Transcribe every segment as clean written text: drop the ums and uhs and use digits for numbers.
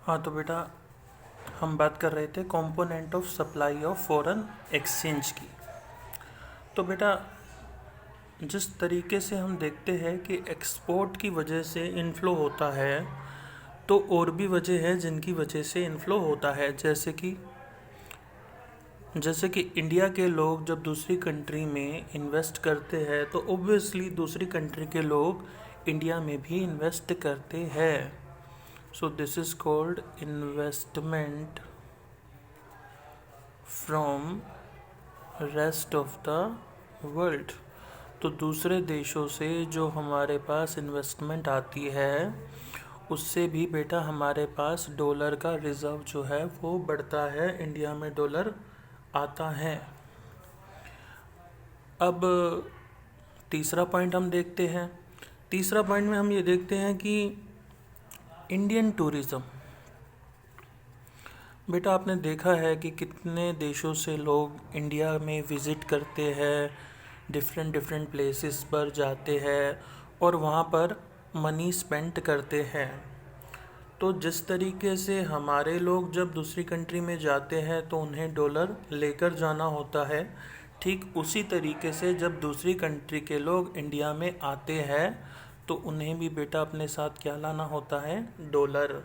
हाँ तो बेटा, हम बात कर रहे थे component of supply of foreign exchange की। तो बेटा, जिस तरीके से हम देखते हैं कि एक्सपोर्ट की वजह से इनफ्लो होता है, तो और भी वजह है जिनकी वजह से इनफ्लो होता है। जैसे कि इंडिया के लोग जब दूसरी कंट्री में इन्वेस्ट करते हैं तो ऑब्वियसली दूसरी कंट्री के लोग इंडिया में भी इन्वेस्ट करते हैं। So this is called investment from rest of the world. तो दूसरे देशों से जो हमारे पास इन्वेस्टमेंट आती है, उससे भी बेटा हमारे पास डॉलर का रिज़र्व जो है वो बढ़ता है, इंडिया में डॉलर आता है। अब तीसरा पॉइंट हम देखते हैं। तीसरा पॉइंट में हम ये देखते हैं कि इंडियन टूरिज़्म। बेटा, आपने देखा है कि कितने देशों से लोग इंडिया में विज़िट करते हैं, डिफरेंट डिफरेंट प्लेसेस पर जाते हैं और वहाँ पर मनी स्पेंड करते हैं। तो जिस तरीके से हमारे लोग जब दूसरी कंट्री में जाते हैं तो उन्हें डॉलर लेकर जाना होता है, ठीक उसी तरीके से जब दूसरी कंट्री के लोग इंडिया में आते हैं तो उन्हें भी बेटा अपने साथ क्या लाना होता है? डॉलर।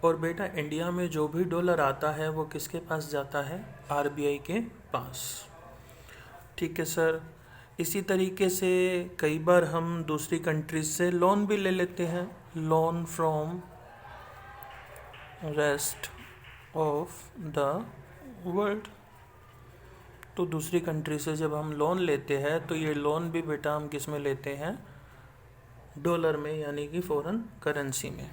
और बेटा, इंडिया में जो भी डॉलर आता है वो किसके पास जाता है? आरबीआई के पास। ठीक है सर। इसी तरीके से कई बार हम दूसरी कंट्रीज से लोन भी ले लेते हैं, loan from rest of the world. तो दूसरी कंट्री से जब हम लोन लेते हैं तो ये लोन भी बेटा हम किस में लेते हैं? डॉलर में, यानी कि फॉरेन करेंसी में।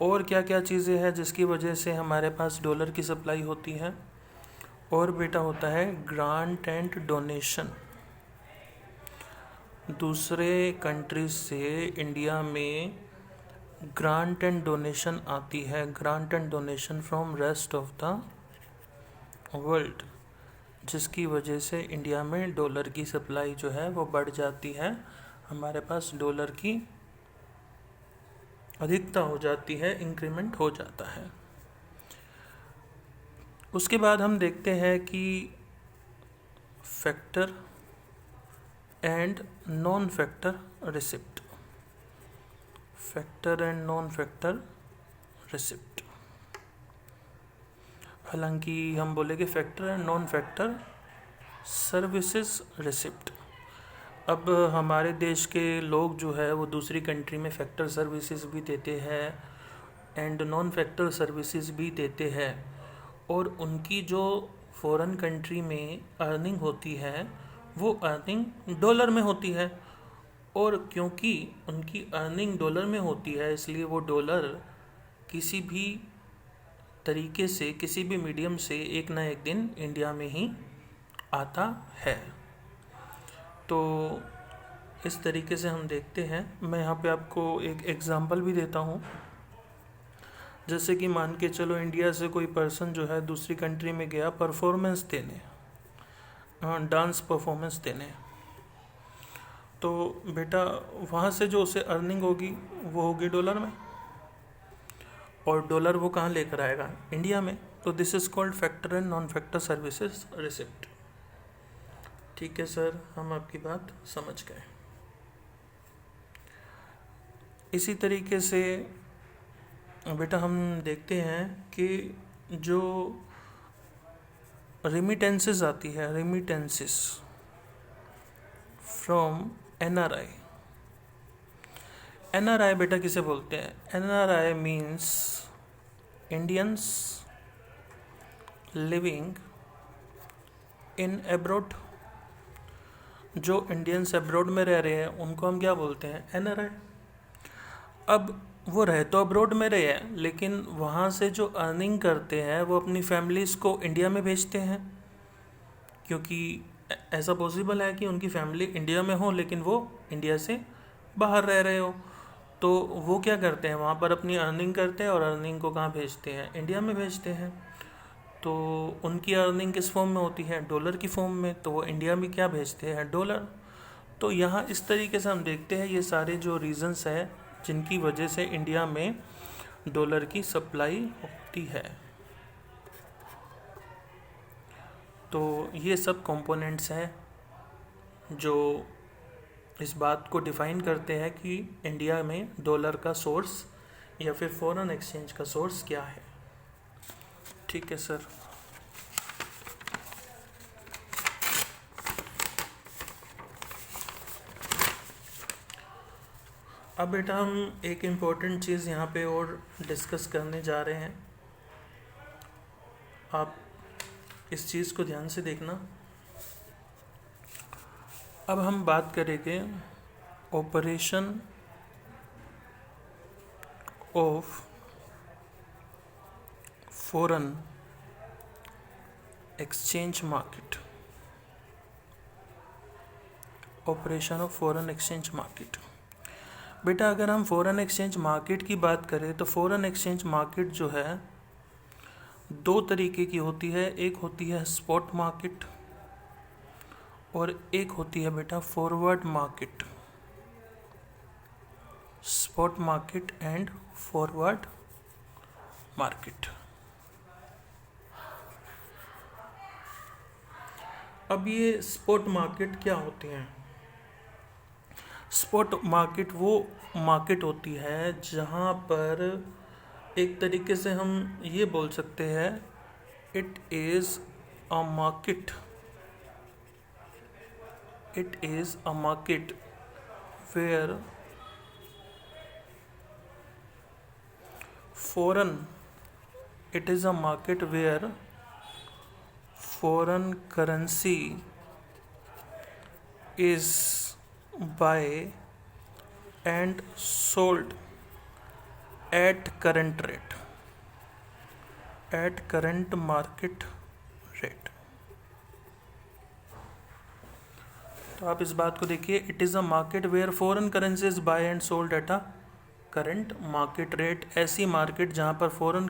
और क्या क्या चीज़ें हैं जिसकी वजह से हमारे पास डॉलर की सप्लाई होती है? और बेटा होता है ग्रांट एंड डोनेशन। दूसरे कंट्रीज से इंडिया में ग्रांट एंड डोनेशन आती है, grant and donation from rest of the world, जिसकी वजह से इंडिया में डॉलर की सप्लाई जो है वो बढ़ जाती है, हमारे पास डॉलर की अधिकता हो जाती है, इंक्रीमेंट हो जाता है। उसके बाद हम देखते हैं कि factor and non factor receipt. Factor and non factor receipt. हालांकि हम बोलेंगे factor and non factor services receipt. अब हमारे देश के लोग जो है वो दूसरी कंट्री में फैक्टर सर्विसेज भी देते हैं एंड नॉन फैक्टर सर्विसेज भी देते हैं, और उनकी जो फॉरेन कंट्री में अर्निंग होती है वो अर्निंग डॉलर में होती है। और क्योंकि उनकी अर्निंग डॉलर में होती है, इसलिए वो डॉलर किसी भी तरीके से, किसी भी मीडियम से एक ना एक दिन इंडिया में ही आता है। तो इस तरीके से हम देखते हैं। मैं यहाँ पे आपको एक एग्ज़ाम्पल भी देता हूँ। जैसे कि मान के चलो इंडिया से कोई पर्सन जो है दूसरी कंट्री में गया परफॉर्मेंस देने, डांस परफॉर्मेंस देने, तो बेटा वहाँ से जो उसे अर्निंग होगी वो होगी डॉलर में, और डॉलर वो कहाँ लेकर आएगा? इंडिया में। तो this is called factor and non factor services receipt. ठीक है सर, हम आपकी बात समझ गए। इसी तरीके से बेटा हम देखते हैं कि जो रेमिटेंसेस आती है, रेमिटेंसेस फ्रॉम एनआरआई। एनआरआई बेटा किसे बोलते हैं? NRI means Indians living in abroad. जो इंडियंस अब्रॉड में रह रहे हैं उनको हम क्या बोलते हैं? एनआरआई। अब वो रह तो अब्रॉड में रहे हैं, लेकिन वहाँ से जो अर्निंग करते हैं वो अपनी फैमिलीज़ को इंडिया में भेजते हैं, क्योंकि ऐसा पॉसिबल है कि उनकी फैमिली इंडिया में हो लेकिन वो इंडिया से बाहर रह रहे हो। तो वो क्या करते हैं, वहाँ पर अपनी अर्निंग करते हैं और अर्निंग को कहाँ भेजते हैं? इंडिया में भेजते हैं। तो उनकी अर्निंग किस फॉर्म में होती है? डॉलर की फॉर्म में। तो वो इंडिया में क्या भेजते हैं? डॉलर। तो यहाँ इस तरीके से हम देखते हैं ये सारे जो रीज़न्स हैं जिनकी वजह से इंडिया में डॉलर की सप्लाई होती है। तो ये सब कंपोनेंट्स हैं जो इस बात को डिफ़ाइन करते हैं कि इंडिया में डॉलर का सोर्स या फिर फॉरेन एक्सचेंज का सोर्स क्या है। ठीक है सर। अब बेटा हम एक इम्पोर्टेंट चीज़ यहाँ पे और डिस्कस करने जा रहे हैं, आप इस चीज़ को ध्यान से देखना। अब हम बात करेंगे operation of foreign exchange market. Operation of foreign exchange market. बेटा अगर हम फॉरेन एक्सचेंज मार्केट की बात करें तो फॉरेन एक्सचेंज मार्केट जो है दो तरीके की होती है, एक होती है स्पॉट मार्केट और एक होती है बेटा forward market. Spot market and forward market. अब ये स्पॉट मार्केट क्या होते हैं? स्पॉट मार्केट वो मार्केट होती है जहाँ पर एक तरीके से हम ये बोल सकते हैं it is a market where foreign currency is buy and sold at current market rate। तो आप इस बात को देखिए, it is a market where foreign currency is buy and sold at a current market rate. ऐसी market जहाँ पर foreign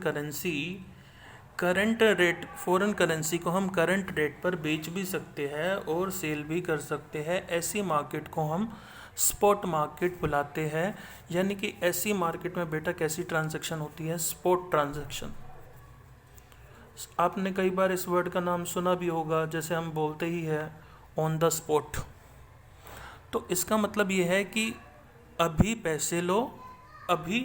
currency को हम करंट रेट पर बेच भी सकते हैं और सेल भी कर सकते हैं, ऐसी मार्केट को हम स्पॉट मार्केट बुलाते हैं। यानी कि ऐसी मार्केट में बेटा कैसी ट्रांजैक्शन होती है? Spot transaction. आपने कई बार इस वर्ड का नाम सुना भी होगा, जैसे हम बोलते ही है ऑन द स्पॉट। तो इसका मतलब ये है कि अभी पैसे लो, अभी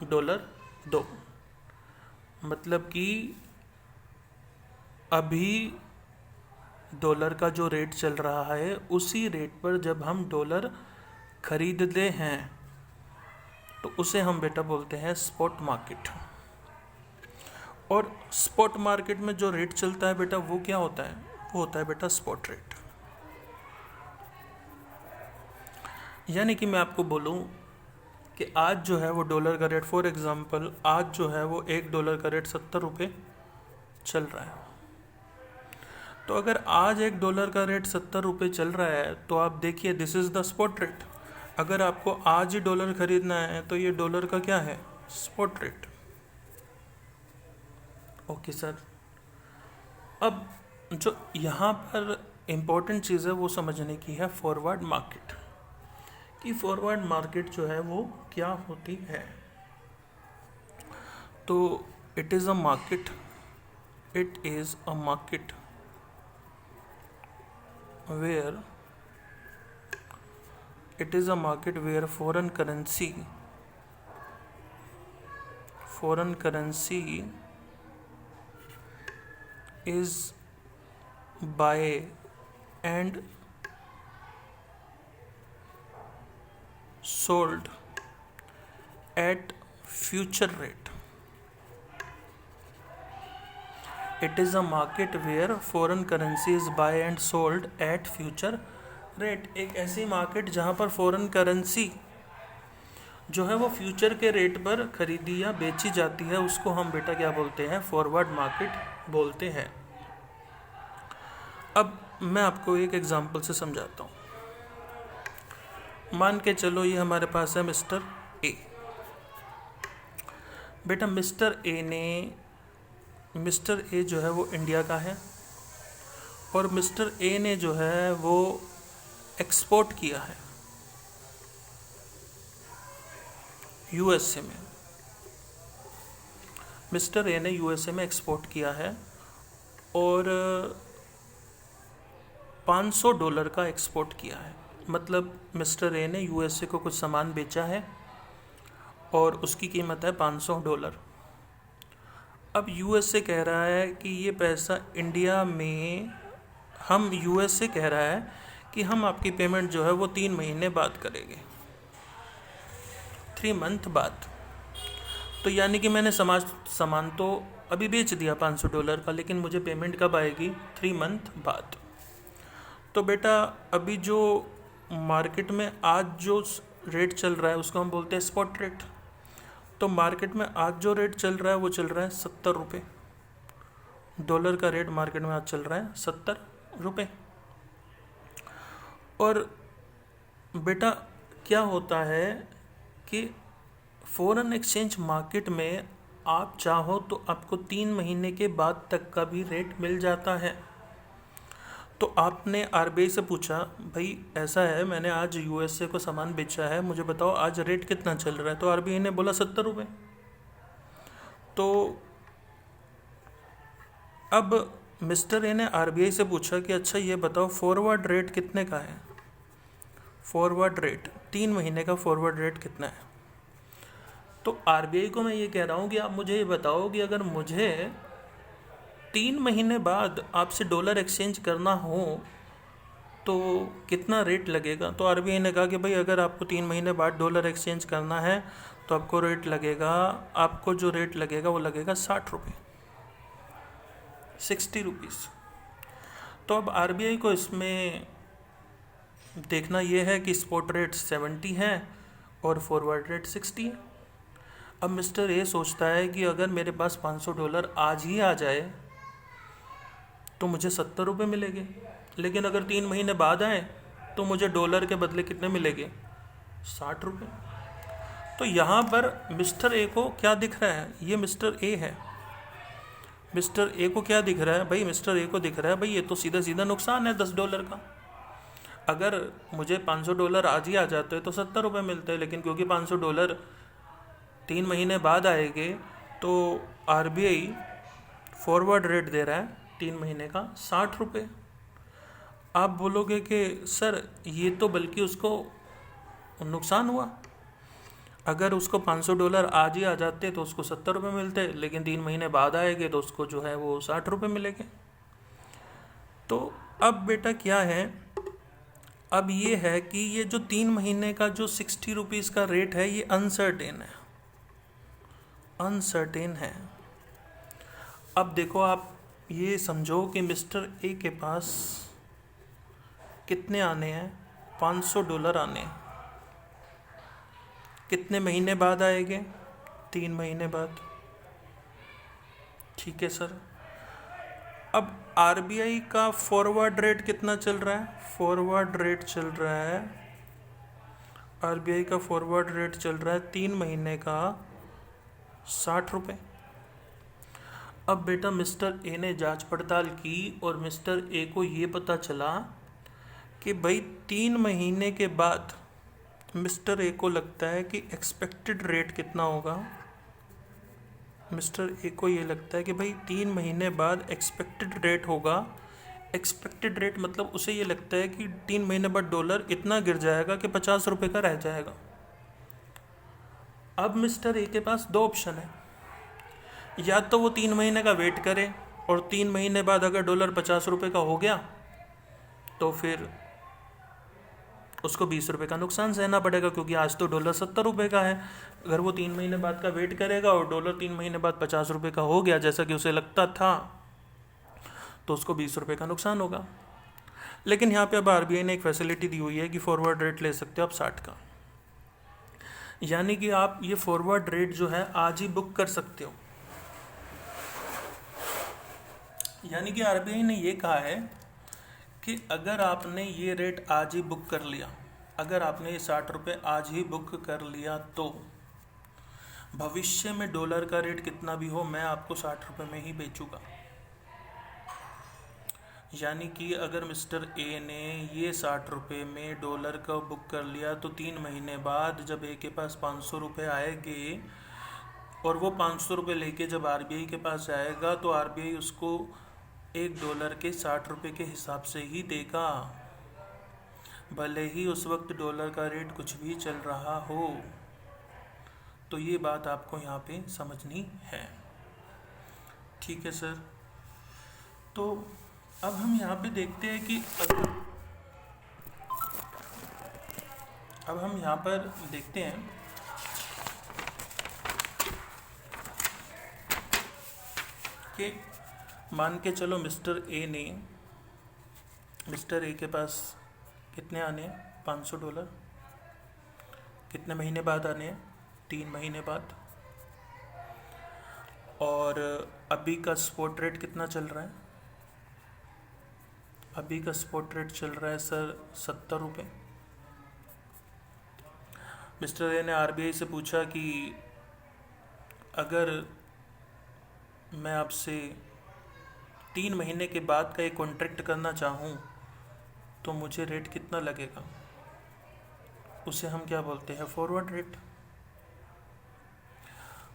डॉलर दो। मतलब कि अभी डॉलर का जो रेट चल रहा है उसी रेट पर जब हम डॉलर खरीदते हैं तो उसे हम बेटा बोलते हैं स्पॉट मार्केट। और स्पॉट मार्केट में जो रेट चलता है बेटा वो क्या होता है? वो होता है बेटा स्पॉट रेट। यानी कि मैं आपको बोलूं कि आज जो है वो डॉलर का रेट, फॉर एग्जांपल आज जो है वो $1 का रेट 70 रुपये चल रहा है। तो अगर आज $1 का रेट 70 रुपये चल रहा है तो आप देखिए this is the spot rate. अगर आपको आज ही डॉलर खरीदना है तो ये डॉलर का क्या है? Spot rate. Okay sir. अब जो यहाँ पर इम्पोर्टेंट चीज़ है वो समझने की है फॉरवर्ड मार्केट, कि फॉरवर्ड मार्केट जो है वो क्या होती है। तो it is a market where foreign currency is buy and sold at future rate। It is a market where foreign currency is buy and sold at future rate। एक ऐसी मार्केट जहाँ पर फॉरेन करेंसी जो है वो future के rate पर खरीदी या बेची जाती है, उसको हम बेटा क्या बोलते हैं? फॉरवर्ड मार्केट बोलते हैं। अब मैं आपको एक एग्जांपल से समझाता हूँ। मान के चलो ये हमारे पास है मिस्टर ए। बेटा मिस्टर ए जो है वो इंडिया का है और मिस्टर ए ने जो है वो एक्सपोर्ट किया है। यूएसए में। मिस्टर ए ने यूएसए में एक्सपोर्ट किया है और $500 का एक्सपोर्ट किया है। मतलब मिस्टर ए ने यूएसए को कुछ सामान बेचा है और उसकी कीमत है $500। अब यूएसए कह रहा है कि ये पैसा इंडिया में, हम यूएसए कह रहा है कि हम आपकी पेमेंट जो है वो 3 महीने बाद करेंगे, 3 मंथ बाद। तो यानी कि मैंने सामान तो अभी बेच दिया $500 का, लेकिन मुझे पेमेंट कब आएगी? 3 मंथ बाद। तो बेटा अभी जो मार्केट में आज जो रेट चल रहा है उसको हम बोलते हैं स्पॉट रेट। तो मार्केट में आज जो रेट चल रहा है वो चल रहा है $70। डॉलर का रेट मार्केट में आज चल रहा है $70। और बेटा क्या होता है कि फॉरेन एक्सचेंज मार्केट में आप चाहो तो आपको 3 महीने के बाद तक का भी रेट मिल जाता है। तो आपने आरबीआई से पूछा, भाई ऐसा है मैंने आज यूएसए को सामान बेचा है, मुझे बताओ आज रेट कितना चल रहा है। तो आरबीआई ने बोला $70। तो अब मिस्टर ए ने आरबीआई से पूछा कि अच्छा ये बताओ फॉरवर्ड रेट कितने का है, फॉरवर्ड रेट 3 महीने का फॉरवर्ड रेट कितना है। तो आरबीआई को मैं ये कह रहा हूँ कि आप मुझे ये बताओ कि अगर मुझे 3 महीने बाद आपसे डॉलर एक्सचेंज करना हो तो कितना रेट लगेगा। तो आरबीआई ने कहा कि भाई अगर आपको 3 महीने बाद डॉलर एक्सचेंज करना है तो आपको रेट लगेगा, आपको जो रेट लगेगा वो लगेगा ₹60, ₹60। तो अब आरबीआई को इसमें देखना ये है कि स्पॉट रेट 70 है और फॉरवर्ड रेट 60 है। अब मिस्टर ए सोचता है कि अगर मेरे पास $500 आज ही आ जाए तो मुझे ₹70 मिलेंगे, लेकिन अगर 3 महीने बाद आए तो मुझे डॉलर के बदले कितने मिलेंगे? ₹60। तो यहाँ पर मिस्टर ए को क्या दिख रहा है? ये मिस्टर ए है। मिस्टर ए को क्या दिख रहा है भाई? मिस्टर ए को दिख रहा है भाई ये तो सीधा सीधा नुकसान है $10 का। अगर मुझे $500 आज ही आ जाते तो ₹70 मिलते, लेकिन क्योंकि $500 3 महीने बाद आएंगे तो आरबीआई फॉरवर्ड रेट दे रहा है 3 महीने का ₹60। आप बोलोगे कि सर ये तो बल्कि उसको नुकसान हुआ। अगर उसको $500 आज ही आ जाते तो उसको ₹70 मिलते, लेकिन 3 महीने बाद आएंगे तो उसको जो है वो ₹60 मिलेंगे। तो अब बेटा क्या है, अब ये है कि ये जो 3 महीने का जो ₹60 का रेट है ये अनसर्टेन है, अनसर्टेन है। अब देखो आप ये समझो कि मिस्टर ए के पास कितने आने हैं? $500 आने हैं। कितने महीने बाद आएंगे? 3 महीने बाद। ठीक है सर। अब आरबीआई का फॉरवर्ड रेट कितना चल रहा है? फॉरवर्ड रेट चल रहा है, आरबीआई का फॉरवर्ड रेट चल रहा है 3 महीने का ₹60। अब बेटा मिस्टर ए ने जांच पड़ताल की और मिस्टर ए को ये पता चला कि भाई 3 महीने के बाद मिस्टर ए को लगता है कि एक्सपेक्टेड रेट कितना होगा। मिस्टर ए को ये लगता है कि भाई 3 महीने बाद एक्सपेक्टेड रेट होगा। एक्सपेक्टेड रेट मतलब उसे ये लगता है कि 3 महीने बाद डॉलर इतना गिर जाएगा कि ₹50 का रह जाएगा। अब मिस्टर ए के पास 2 ऑप्शन है, या तो वो 3 महीने का वेट करे और 3 महीने बाद अगर डॉलर ₹50 का हो गया तो फिर उसको ₹20 का नुकसान सहना पड़ेगा, क्योंकि आज तो डॉलर ₹70 का है। अगर वो 3 महीने बाद का वेट करेगा और डॉलर 3 महीने बाद ₹50 का हो गया जैसा कि उसे लगता था, तो उसको ₹20 का नुकसान होगा। लेकिन यहाँ पे अब आरबीआई ने एक फैसिलिटी दी हुई है कि फॉरवर्ड रेट ले सकते हो आप 60 का, यानी कि आप ये फॉरवर्ड रेट जो है आज ही बुक कर सकते हो। यानी कि आरबीआई ने ये कहा है कि अगर आपने ये रेट आज ही बुक कर लिया, अगर आपने ये ₹60 आज ही बुक कर लिया, तो भविष्य में डॉलर का रेट कितना भी हो मैं आपको ₹60 में ही बेचूंगा। यानी कि अगर मिस्टर ए ने ये 60 रुपये में डॉलर का बुक कर लिया तो 3 महीने बाद जब ए के पास 500 रुपये आएंगे और वो 500 रुपये लेके जब आरबीआई के पास आएगा तो आरबीआई उसको $1 के 60 रुपये के हिसाब से ही देगा, भले ही उस वक्त डॉलर का रेट कुछ भी चल रहा हो। तो ये बात आपको यहाँ पे समझनी है। ठीक है सर। तो अब हम यहाँ पे देखते हैं कि अब हम यहाँ पर देखते हैं कि मान के चलो मिस्टर ए के पास कितने आने हैं, $500। कितने महीने बाद आने हैं, 3 महीने बाद। और अभी का स्पॉट रेट कितना चल रहा है, अभी का स्पॉट रेट चल रहा है सर 70 रुपये। मिस्टर ए ने आरबीआई से पूछा कि अगर मैं आपसे 3 महीने के बाद का एक कॉन्ट्रैक्ट करना चाहूँ तो मुझे रेट कितना लगेगा, उसे हम क्या बोलते हैं, फॉरवर्ड रेट।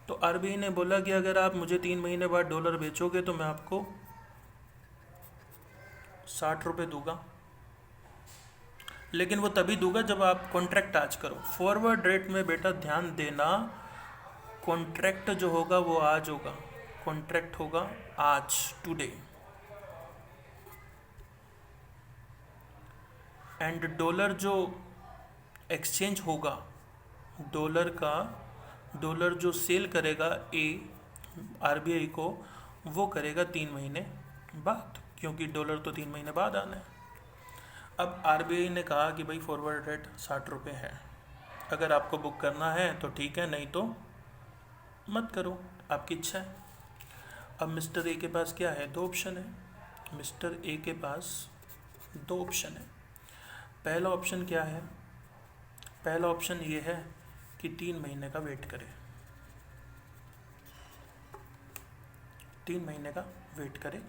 तो आरबीआई ने बोला कि अगर आप मुझे 3 महीने बाद डॉलर बेचोगे तो मैं आपको 60 रुपये दूंगा, लेकिन वो तभी दूंगा जब आप कॉन्ट्रैक्ट आज करो। फॉरवर्ड रेट में बेटा ध्यान देना, कॉन्ट्रैक्ट जो होगा वो आज होगा, कॉन्ट्रैक्ट होगा आज, टुडे। एंड डॉलर जो एक्सचेंज होगा, डॉलर जो सेल करेगा ए आरबीआई को, वो करेगा 3 महीने बाद, क्योंकि डॉलर तो 3 महीने बाद आना है। अब आरबीआई ने कहा कि भाई फॉरवर्ड रेट 60 रुपये है, अगर आपको बुक करना है तो ठीक है, नहीं तो मत करो, आपकी इच्छा है। अब मिस्टर ए के पास क्या है, 2 ऑप्शन है। मिस्टर ए के पास 2 ऑप्शन है। पहला ऑप्शन क्या है, पहला ऑप्शन ये है कि 3 महीने का वेट करे, 3 महीने का वेट करे।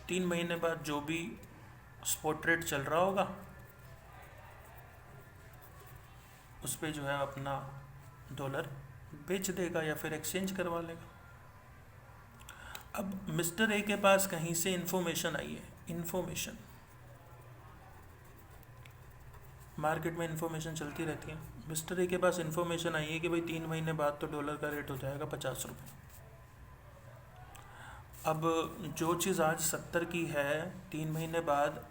3 महीने बाद जो भी स्पॉट रेट चल रहा होगा उस पे जो है अपना डॉलर बेच देगा या फिर एक्सचेंज करवा लेगा। अब मिस्टर ए के पास कहीं से इन्फॉर्मेशन आई है, इन्फॉर्मेशन, मार्केट में इन्फॉर्मेशन चलती रहती है। मिस्टर ए के पास इन्फॉर्मेशन आई है कि भाई 3 महीने बाद तो डॉलर का रेट हो जाएगा 50 रुपये। अब जो चीज़ आज 70 की है, 3 महीने बाद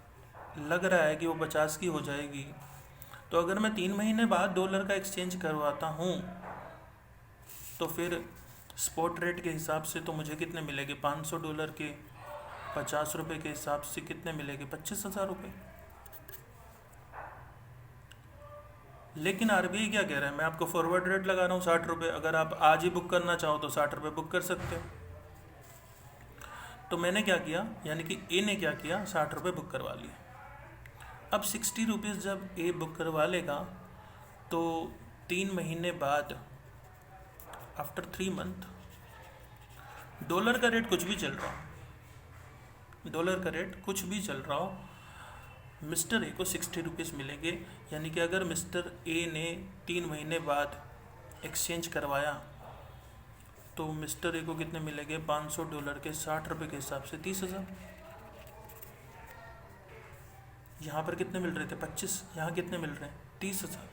लग रहा है कि वो 50 की हो जाएगी, तो अगर मैं 3 महीने बाद डॉलर का एक्सचेंज करवाता हूँ तो फिर स्पॉट रेट के हिसाब से तो मुझे कितने मिलेंगे, $500 के 50 रुपये के हिसाब से कितने मिलेंगे, 25,000 रुपये। लेकिन आरबीआई क्या कह रहा है, मैं आपको फॉरवर्ड रेट लगा रहा हूँ 60 रुपये, अगर आप आज ही बुक करना चाहो तो 60 रुपये बुक कर सकते हो। तो मैंने क्या किया, यानी कि ए ने क्या किया, 60 रुपये बुक करवा लिए। अब 60 रुपीज़ जब ए बुक करवा लेगा तो 3 महीने बाद, आफ्टर 3 मंथ, डॉलर का रेट कुछ भी चल रहा हो, डॉलर का रेट कुछ भी चल रहा हो, मिस्टर ए को 60 रुपीज़ मिलेंगे। यानी कि अगर मिस्टर ए ने 3 महीने बाद एक्सचेंज करवाया तो मिस्टर ए को कितने मिलेंगे, $500 के 60 रुपये के हिसाब से 30,000। यहाँ पर कितने मिल रहे थे, 25, यहाँ कितने मिल रहे हैं, 30,000।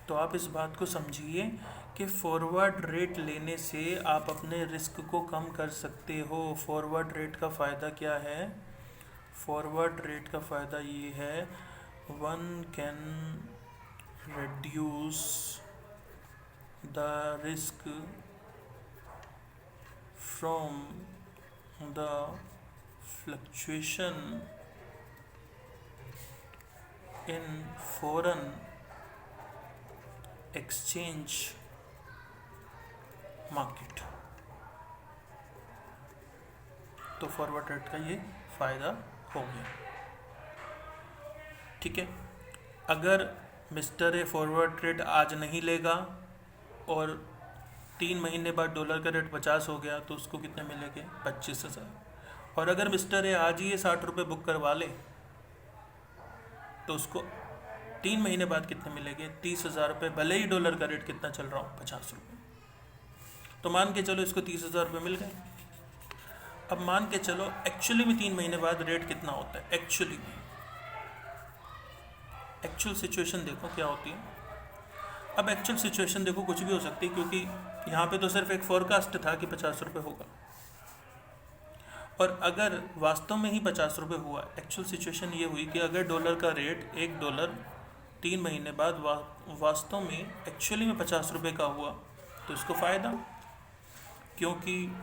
तो आप इस बात को समझिए कि फॉरवर्ड रेट लेने से आप अपने रिस्क को कम कर सकते हो। फॉरवर्ड रेट का फ़ायदा क्या है, फॉरवर्ड रेट का फ़ायदा ये है, one can reduce the risk from the fluctuation in foreign exchange market। तो फॉरवर्ड रेट का ये फ़ायदा हो गया। ठीक है, अगर मिस्टर ए फॉरवर्ड रेट आज नहीं लेगा और 3 महीने बाद डॉलर का रेट 50 हो गया तो उसको कितने मिलेंगे, 25,000। और अगर मिस्टर ए आज ही ये 60 रुपये बुक करवा ले तो उसको 3 महीने बाद कितने मिलेंगे? 30,000 रुपये, भले ही डॉलर का रेट कितना चल रहा हो, 50 रुपये। तो मान के चलो इसको 30,000 रुपये मिल गए। अब मान के चलो एक्चुअली में 3 महीने बाद रेट कितना होता है एक्चुअली में। एक्चुअल सिचुएशन देखो क्या होती है। अब एक्चुअल सिचुएशन देखो कुछ भी हो सकती है, क्योंकि यहाँ पे तो सिर्फ एक फोरकास्ट था कि 50 रुपये होगा, और अगर वास्तव में ही 50 रुपये हुआ, एक्चुअल सिचुएशन ये हुई कि अगर डॉलर का रेट $1 3 महीने बाद वास्तव में एक्चुअली में 50 रुपये का हुआ तो इसको फ़ायदा, क्योंकि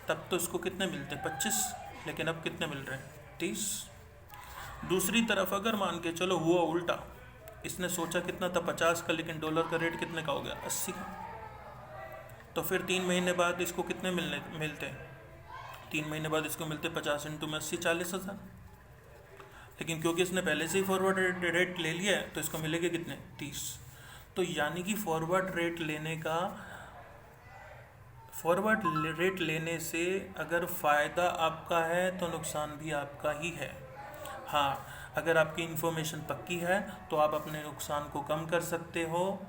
तब तो इसको कितने मिलते 25, लेकिन अब कितने मिल रहे हैं 30। दूसरी तरफ अगर मान के चलो हुआ उल्टा, इसने सोचा कितना था 50 का, लेकिन डॉलर का रेट कितने का हो गया 80 का, तो फिर 3 महीने बाद इसको कितने मिलते हैं 3 महीने बाद इसको मिलते 50 इंटू में 80, 40,000। लेकिन क्योंकि इसने पहले से ही फॉरवर्ड रेट ले लिया है तो इसको मिलेंगे कितने 30। तो यानी कि फॉरवर्ड रेट लेने से अगर फ़ायदा आपका है तो नुकसान भी आपका ही है। हाँ, अगर आपकी इन्फॉर्मेशन पक्की है तो आप अपने नुकसान को कम कर सकते हो,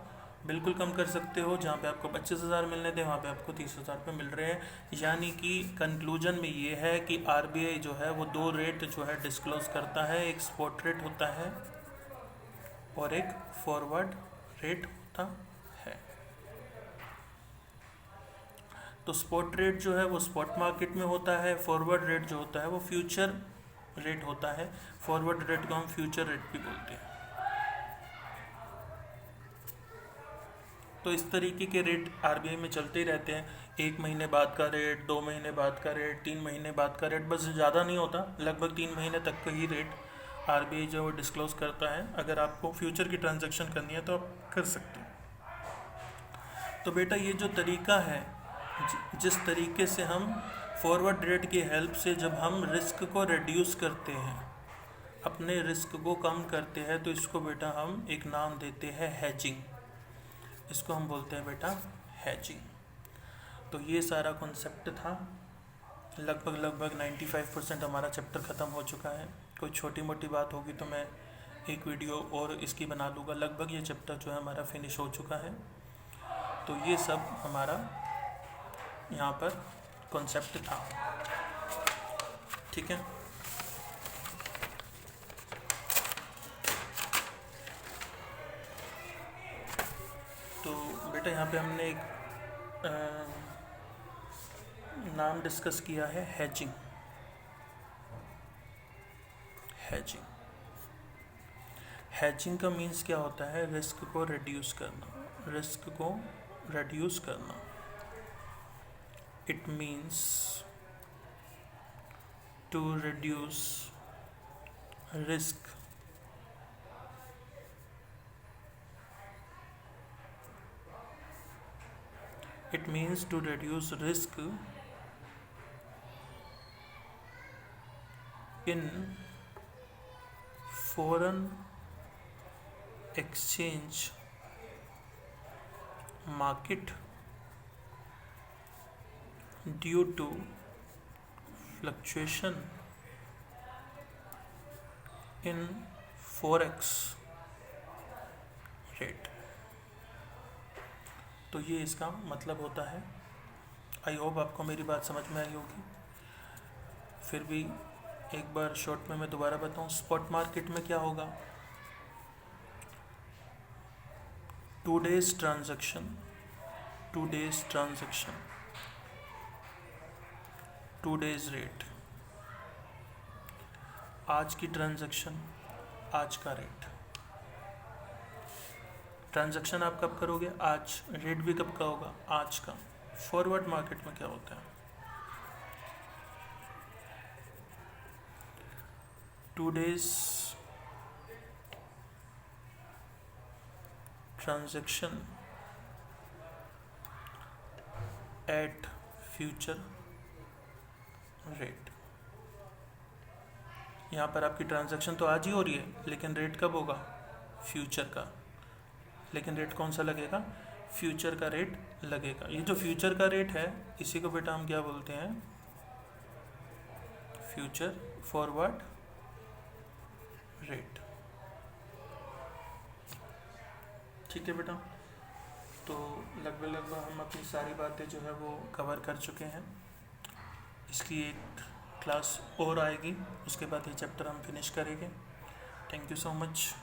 बिल्कुल कम कर सकते हो। जहाँ पे आपको 25,000 मिलने थे वहाँ पे आपको 30,000 रुपये मिल रहे हैं। यानी कि कंक्लूजन में ये है कि आरबीआई जो है वो 2 रेट जो है डिस्क्लोज करता है, एक स्पॉट रेट होता है और एक फॉरवर्ड रेट होता है। तो स्पॉट रेट जो है वो स्पॉट मार्केट में होता है, फॉरवर्ड रेट जो होता है वो फ्यूचर रेट होता है। फॉरवर्ड रेट को हम फ्यूचर रेट भी बोलते हैं। तो इस तरीके के रेट आरबीआई में चलते ही रहते हैं। 1 महीने बाद का रेट, 2 महीने बाद का रेट, 3 महीने बाद का रेट, बस ज़्यादा नहीं होता, लगभग 3 महीने तक का ही रेट आरबीआई जो वो डिस्क्लोज करता है। अगर आपको फ्यूचर की ट्रांजैक्शन करनी है तो आप कर सकते हैं। तो बेटा ये जो तरीका है, जिस तरीके से हम फॉरवर्ड रेट की हेल्प से जब हम रिस्क को रिड्यूस करते हैं, अपने रिस्क को कम करते हैं, तो इसको बेटा हम एक नाम देते हैं हेजिंग। इसको हम बोलते हैं बेटा हेजिंग। तो ये सारा कॉन्सेप्ट था। लगभग 95% हमारा चैप्टर ख़त्म हो चुका है। कोई छोटी मोटी बात होगी तो मैं एक वीडियो और इसकी बना लूँगा। लगभग ये चैप्टर जो है हमारा फिनिश हो चुका है। तो ये सब हमारा यहाँ पर कॉन्सेप्ट था, ठीक है। तो बेटा यहाँ पे हमने एक नाम डिस्कस किया है हेजिंग। हेजिंग का मीन्स क्या होता है? रिस्क को रिड्यूस करना। It means to reduce risk. It means to reduce risk in foreign exchange market due to fluctuation in forex rate। तो ये इसका मतलब होता है। आई होप आपको मेरी बात समझ में आई होगी। फिर भी एक बार शॉर्ट में मैं दोबारा बताऊं, स्पॉट मार्केट में क्या होगा? 2 days ट्रांजैक्शन, 2 days रेट, आज की ट्रांजैक्शन, आज का रेट। ट्रांजैक्शन आप कब करोगे? आज। रेट भी कब का होगा? आज का। फॉरवर्ड मार्केट में क्या होता है? 2 days transaction eight future rate. यहाँ पर आपकी ट्रांजैक्शन तो आज ही हो रही है, लेकिन रेट कब होगा? फ्यूचर का। लेकिन रेट कौन सा लगेगा? फ्यूचर का रेट लगेगा। ये जो फ्यूचर का रेट है, इसी को बेटा हम क्या बोलते हैं? Future forward rate. ठीक है बेटा, तो लगभग हम अपनी सारी बातें जो है वो कवर कर चुके हैं। इसकी एक क्लास और आएगी, उसके बाद ये चैप्टर हम फिनिश करेंगे। Thank you so much.